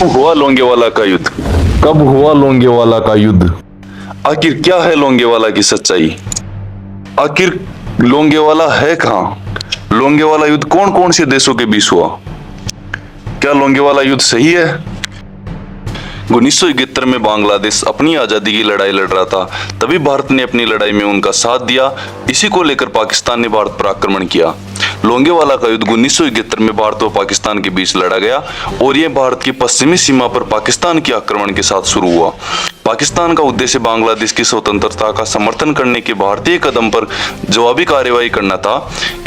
हुआ लोंगेवाला का युद्ध? कब हुआ लोंगेवाला का युद्ध? आखिर क्या है लोंगेवाला की सच्चाई? आखिर लोंगेवाला है कहाँ? लोंगेवाला युद्ध कौन कौन से देशों के बीच हुआ? क्या लोंगेवाला युद्ध सही है? 1971 में बांग्लादेश अपनी आजादी की लड़ाई लड़ रहा था, तभी भारत ने अपनी लड़ाई में उनका साथ दिया। इसी को लेकर पाकिस्तान ने भारत पर आक्रमण किया। लोंगेवाला का युद्ध 1971 में भारत और पाकिस्तान के बीच लड़ा गया और यह भारत की पश्चिमी सीमा पर पाकिस्तान के आक्रमण के साथ शुरू हुआ। पाकिस्तान का उद्देश्य बांग्लादेश की स्वतंत्रता का समर्थन करने के भारतीय कदम पर जवाबी कार्रवाई करना था।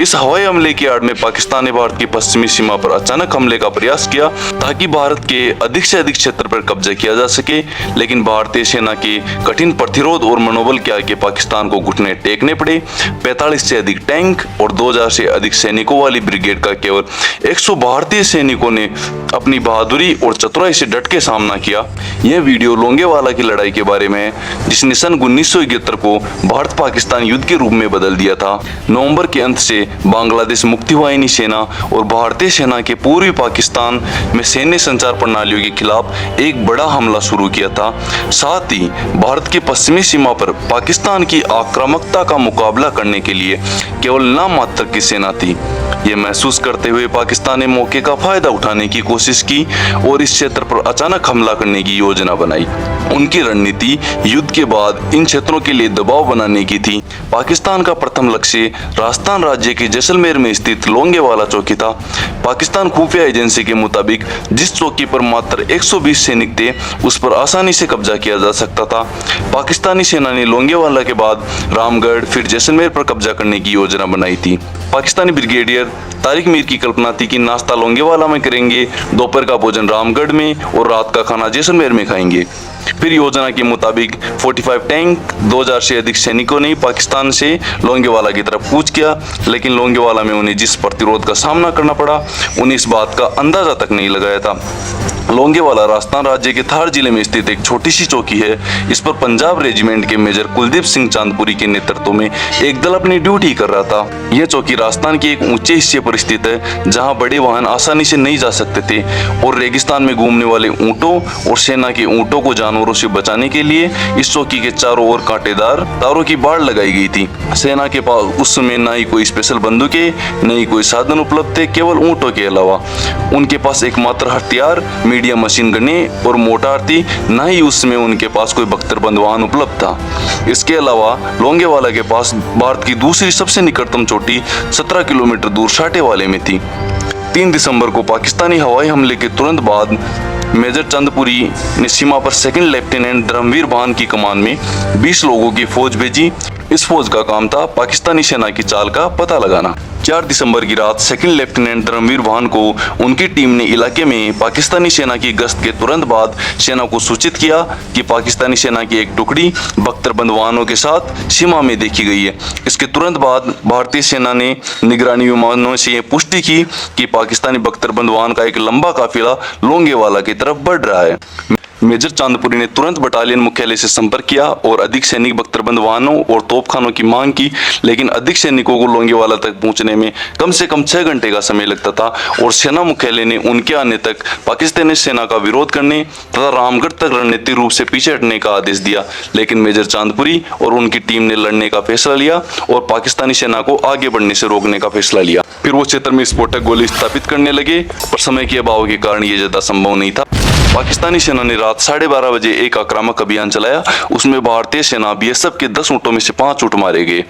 इस हवाई हमले की आड़ में पाकिस्तान ने भारत की पश्चिमी सीमा पर अचानक हमले का प्रयास किया ताकि भारत के अधिक से अधिक क्षेत्र पर कब्जा किया जा सके, लेकिन भारतीय सेना के कठिन प्रतिरोध और मनोबल के आगे पाकिस्तान को घुटने टेकने पड़े। 45 से अधिक टैंक और 2000 से अधिक सैनिकों वाली ब्रिगेड का केवल 100 भारतीय सैनिकों ने अपनी बहादुरी और चतुराई से डट के सामना किया। यह वीडियो लोंगेवाला की लड़ाई के बारे में है, जिसने सन 1971 को भारत पाकिस्तान युद्ध के रूप में बदल दिया था। नवंबर के अंत से बांग्लादेश मुक्ति वाहिनी सेना और भारतीय सेना के पूर्वी पाकिस्तान में सैन्य संचार प्रणालियों के खिलाफ एक बड़ा हमला शुरू किया था। साथ ही भारत की पश्चिमी सीमा पर पाकिस्तान की आक्रामकता का मुकाबला करने के लिए केवल नाम मात्र की सेना थी। यह महसूस करते हुए पाकिस्तान ने मौके का फायदा उठाने की कोशिश की और इस क्षेत्र पर अचानक हमला करने की योजना बनाई। उनकी रणनीति युद्ध के बाद इन क्षेत्रों के लिए दबाव बनाने की थी। पाकिस्तान का प्रथम लक्ष्य राजस्थान राज्य के जैसलमेर में स्थित लोंगेवाला चौकी था। पाकिस्तान खुफिया एजेंसी के मुताबिक जिस चौकी पर मात्र 120 सैनिक थे, उस पर आसानी से कब्जा किया जा सकता था। पाकिस्तानी सेना ने लोंगेवाला के बाद रामगढ़ फिर जैसलमेर पर कब्जा करने की योजना बनाई थी। पाकिस्तानी ब्रिगेडियर तारिक मीर की कल्पना थी कि नाश्ता लोंगेवाला में करेंगे, दोपहर का भोजन रामगढ़ में और रात का खाना जैसलमेर में खाएंगे। फिर योजना के मुताबिक 45 टैंक 2000 से अधिक सैनिकों ने पाकिस्तान से लोंगेवाला की तरफ कूच किया, लेकिन लोंगेवाला में उन्हें जिस प्रतिरोध का सामना करना पड़ा, उन्हें इस बात का अंदाजा तक नहीं लगाया था। लोंगेवाला राजस्थान राज्य के थार जिले में स्थित एक छोटी सी चौकी है। इस पर पंजाब रेजिमेंट के मेजर कुलदीप सिंह चांदपुरी के नेतृत्व में एक दल अपनी ड्यूटी कर रहा था। यह चौकी राजस्थान के एक ऊंचे हिस्से पर स्थित है, जहां बड़े वाहन आसानी से नहीं जा सकते थे और रेगिस्तान में घूमने वाले ऊंटों और सेना के ऊंटों को जानवरों से बचाने के लिए इस चौकी के चारों ओर कांटेदार तारों की बाड़ लगाई गई थी। सेना के पास उस समय न ही कोई स्पेशल बंदूकें, न ही कोई साधन उपलब्ध थे, केवल ऊंटों के अलावा। उनके पास एकमात्र हथियार मीडियम मशीन गनें और मोटार थी, न ही उसमें उनके पास कोई बख्तरबंद वाहन उपलब्ध था। इसके अलावा लोंगेवाला के पास भारत की दूसरी सबसे निकटतम चोटी 17 किलोमीटर दूर साटेवाले में थी। 3 दिसंबर को पाकिस्तानी हवाई हमले के तुरंत बाद मेजर चंदपुरी ने सीमा पर सेकंड लेफ्टिनेंट धर्मवीर भान की कमान में 20 लोगों की फौज भेजी। इस फौज का काम था पाकिस्तानी सेना की चाल का पता लगाना। 4 दिसंबर की रात सेकंड लेफ्टिनेंट धर्मवीर भान को उनकी टीम ने इलाके में पाकिस्तानी सेना की गश्त के तुरंत बाद सेना को सूचित किया कि पाकिस्तानी सेना की एक टुकड़ी बख्तरबंद वाहनों के साथ सीमा में देखी गई है। इसके तुरंत बाद भारतीय सेना ने निगरानी विमानों से पुष्टि की कि पाकिस्तानी बख्तरबंद वाहन का एक लंबा काफिला लोंगेवाला की तरफ बढ़ रहा है। मेजर चांदपुरी ने तुरंत बटालियन मुख्यालय से संपर्क किया और अधिक सैनिक बख्तरबंद वाहनों और तोपखानों की मांग की, लेकिन अधिक सैनिकों को लोंगेवाला तक पहुंचने में कम से कम 6 घंटे का समय लगता था और सेना मुख्यालय ने उनके आने तक पाकिस्तानी सेना का विरोध करने तथा रामगढ़ तक रणनीतिक रूप से पीछे हटने का आदेश दिया। लेकिन मेजर चांदपुरी और उनकी टीम ने लड़ने का फैसला लिया और पाकिस्तानी सेना को आगे बढ़ने से रोकने का फैसला लिया। फिर वो क्षेत्र में विस्फोटक गोली स्थापित करने लगे, पर समय के अभाव के कारण ये ज्यादा संभव नहीं था। पाकिस्तानी सेना ने रात 12:30 बजे एक आक्रामक अभियान चलाया। उसमें भारतीय सेना बीएसएफ के 10 ऊँटों में से 5 ऊँट मारे गए।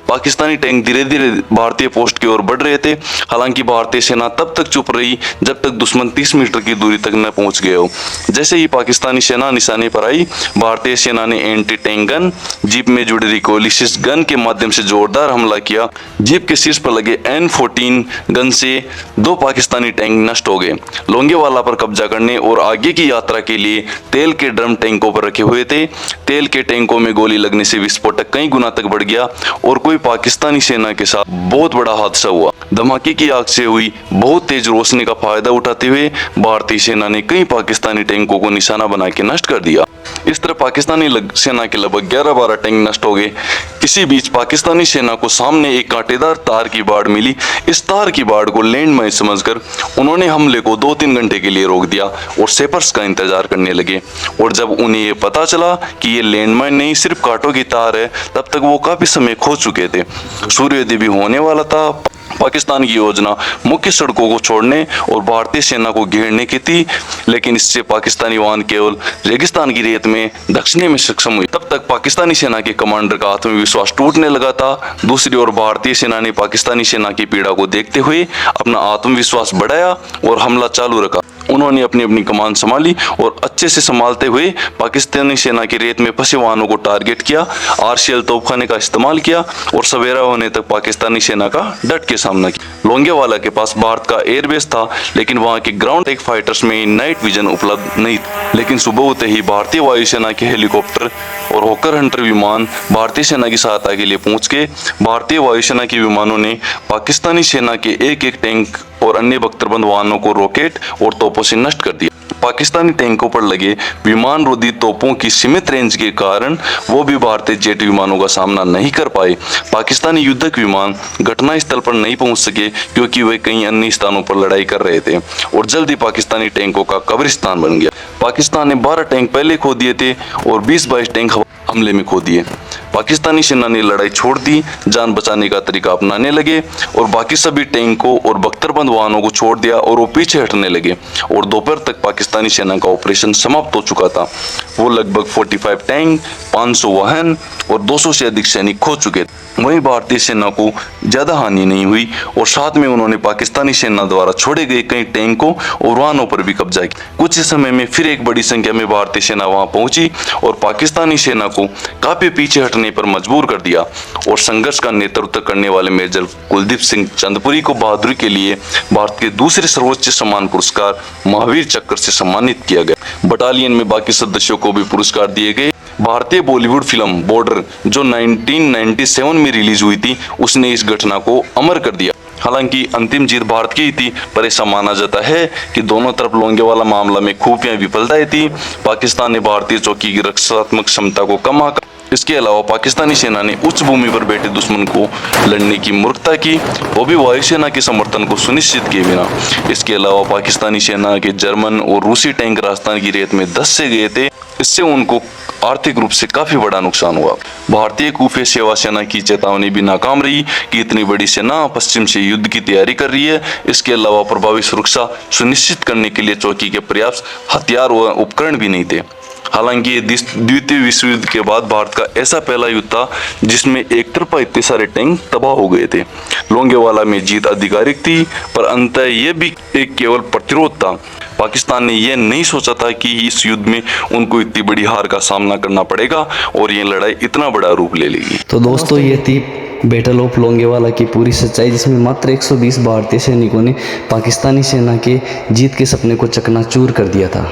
पाकिस्तानी टैंक धीरे धीरे भारतीय पोस्ट की ओर बढ़ रहे थे। हालांकि भारतीय सेना तब तक चुप रही जब तक दुश्मन 30 मीटर की दूरी तक न पहुंच गए हो। जैसे ही पाकिस्तानी सेना निशाने पर आई, भारतीय सेना ने एंटी टैंक गन, जीप में जुड़े रिकॉइलिस्ट गन के माध्यम से जोरदार हमला किया। जीप के शीर्ष पर लगे N14 गन से 2 पाकिस्तानी टैंक नष्ट हो गए। लोंगेवाला पर कब्जा करने और आगे की यात्रा के लिए तेल के ड्रम टैंकों पर रखे हुए थे। तेल के टैंकों में गोली लगने से विस्फोटक कई गुना तक बढ़ गया और कोई पाकिस्तानी सेना के साथ बहुत बड़ा हादसा हुआ। धमाके की आग से हुई बहुत तेज रोशनी का फायदा उठाते हुए भारतीय सेना ने कई पाकिस्तानी टैंकों को निशाना बना के नष्ट कर दिया। इस तरह पाकिस्तानी सेना के लगभग 11-12 टैंक नष्ट हो गए। इसी बीच पाकिस्तानी सेना को सामने एक कांटेदार तार की बाड़ मिली। इस तार की बाड़ को लैंड माइन समझकर उन्होंने हमले को 2-3 घंटे के लिए रोक दिया और सेपर्स का इंतजार करने लगे। और जब उन्हें ये पता चला कि ये लैंड माइन नहीं सिर्फ कांटों की तार है, तब तक वो काफी समय खो चुके थे। सूर्योदय भी होने वाला था। पाकिस्तान की योजना मुख्य सड़कों को छोड़ने और भारतीय सेना को घेरने की थी, लेकिन इससे पाकिस्तानी वाहन केवल रेगिस्तान की रेत में दक्षिणी में सक्षम हुई। तब तक पाकिस्तानी सेना के कमांडर का आत्मविश्वास टूटने लगा था। दूसरी ओर भारतीय सेना ने पाकिस्तानी सेना की पीड़ा को देखते हुए अपना आत्मविश्वास बढ़ाया और हमला चालू रखा। उन्होंने अपनी अपनी कमान संभाली और अच्छे से संभालते हुए पाकिस्तानी सेना की रेत में फंसे वाहनों को टारगेट किया, आरसीएल तोपखाने का इस्तेमाल किया और सवेरा होने तक पाकिस्तानी सेना का डट के सामना किया। लोंगेवाला के पास भारत का एयरबेस था, लेकिन वहां के ग्राउंड अटैक फाइटर्स में नाइट विजन उपलब्ध नहीं था। लेकिन सुबह होते ही भारतीय वायुसेना के हेलीकॉप्टर और हॉकर हंटर विमान भारतीय सेना की सहायता के लिए पहुंच गए। भारतीय वायुसेना के विमानों ने पाकिस्तानी सेना के एक टैंक और अन्य बख्तरबंद वाहनों को रॉकेट और तोपों से नष्ट कर दिया। पाकिस्तानी टैंकों पर लगे विमान रोधी तोपों की सीमित रेंज के कारण वो भी भारतीय जेट विमानों का सामना नहीं कर पाए। पाकिस्तानी युद्धक विमान घटनास्थल पर नहीं पहुंच सके क्योंकि वे कई अन्य स्थानों पर लड़ाई कर रहे थे और जल्दी पाकिस्तानी टैंकों का कब्रिस्तान बन गया। पाकिस्तान ने 12 टैंक पहले खो दिए थे और 20-22 टैंक हमले में खो दिए। पाकिस्तानी सेना ने लड़ाई छोड़ दी, जान बचाने का तरीका अपनाने लगे और बाकी सभी टैंकों और बख्तरबंद वाहनों को छोड़ दिया और वो पीछे हटने लगे। और दोपहर तक पाकिस्तानी सेना का ऑपरेशन समाप्त हो चुका था। वो लगभग 45 टैंक, 500 वाहन और 200 से अधिक सैनिक खो चुके थे। वहीं भारतीय सेना को ज्यादा हानि नहीं हुई और साथ में उन्होंने पाकिस्तानी सेना द्वारा छोड़े गए कई टैंकों और वाहनों पर भी कब्जा किया। कुछ ही समय में फिर एक बड़ी संख्या में भारतीय सेना वहां पहुंची और पाकिस्तानी सेना को काफी पीछे हटने पर मजबूर कर दिया और संघर्ष का नेतृत्व करने वाले मेजर कुलदीप सिंह चंदपुरी को बहादुरी के लिए भारत के दूसरे सर्वोच्च सम्मान पुरस्कार महावीर चक्र से सम्मानित किया गया। बटालियन में बाकी सदस्यों को भी पुरस्कार दिए गए। भारतीय बॉलीवुड फिल्म बॉर्डर जो 1997 में रिलीज हुई थी, उसने इस घटना को अमर कर दिया। हालांकि अंतिम जीत भारत की ही थी, पर ऐसा माना जाता है कि दोनों तरफ लोंगेवाला मामला में खुफिया विफलताएं थी। पाकिस्तान ने भारतीय चौकी की रक्षात्मक क्षमता को कम आंका। इसके अलावा पाकिस्तानी सेना ने उच्च भूमि पर बैठे दुश्मन को लड़ने की मूर्खता की, वो भी वायुसेना के समर्थन को सुनिश्चित किए बिना। इसके अलावा पाकिस्तानी सेना के जर्मन और रूसी टैंक राजस्थान की रेत में धंस से गए थे। इससे उनको आर्थिक रूप से काफी बड़ा नुकसान हुआ। भारतीय खुफिया सेवा सेना की चेतावनी भी नाकाम रही कि इतनी बड़ी सेना पश्चिम से युद्ध की तैयारी कर रही है। इसके अलावा प्रभावी सुरक्षा सुनिश्चित करने के लिए चौकी के पर्याप्त हथियार व उपकरण भी नहीं थे। हालांकि ये द्वितीय विश्व युद्ध के बाद भारत का ऐसा पहला युद्ध था जिसमें एक तरफा इतने सारे टैंक तबाह हो गए थे। लोंगेवाला में जीत आधिकारिक थी, पर अंततः ये भी एक केवल प्रतिरोध था। पाकिस्तान ने यह नहीं सोचा था कि इस युद्ध में उनको इतनी बड़ी हार का सामना करना पड़ेगा और ये लड़ाई इतना बड़ा रूप ले लेगी। तो दोस्तों, ये थी बैटल ऑफ लोंगेवाला की पूरी सच्चाई, जिसमें मात्र 120 भारतीय सैनिकों ने पाकिस्तानी सेना के जीत के सपने को चकनाचूर कर दिया था।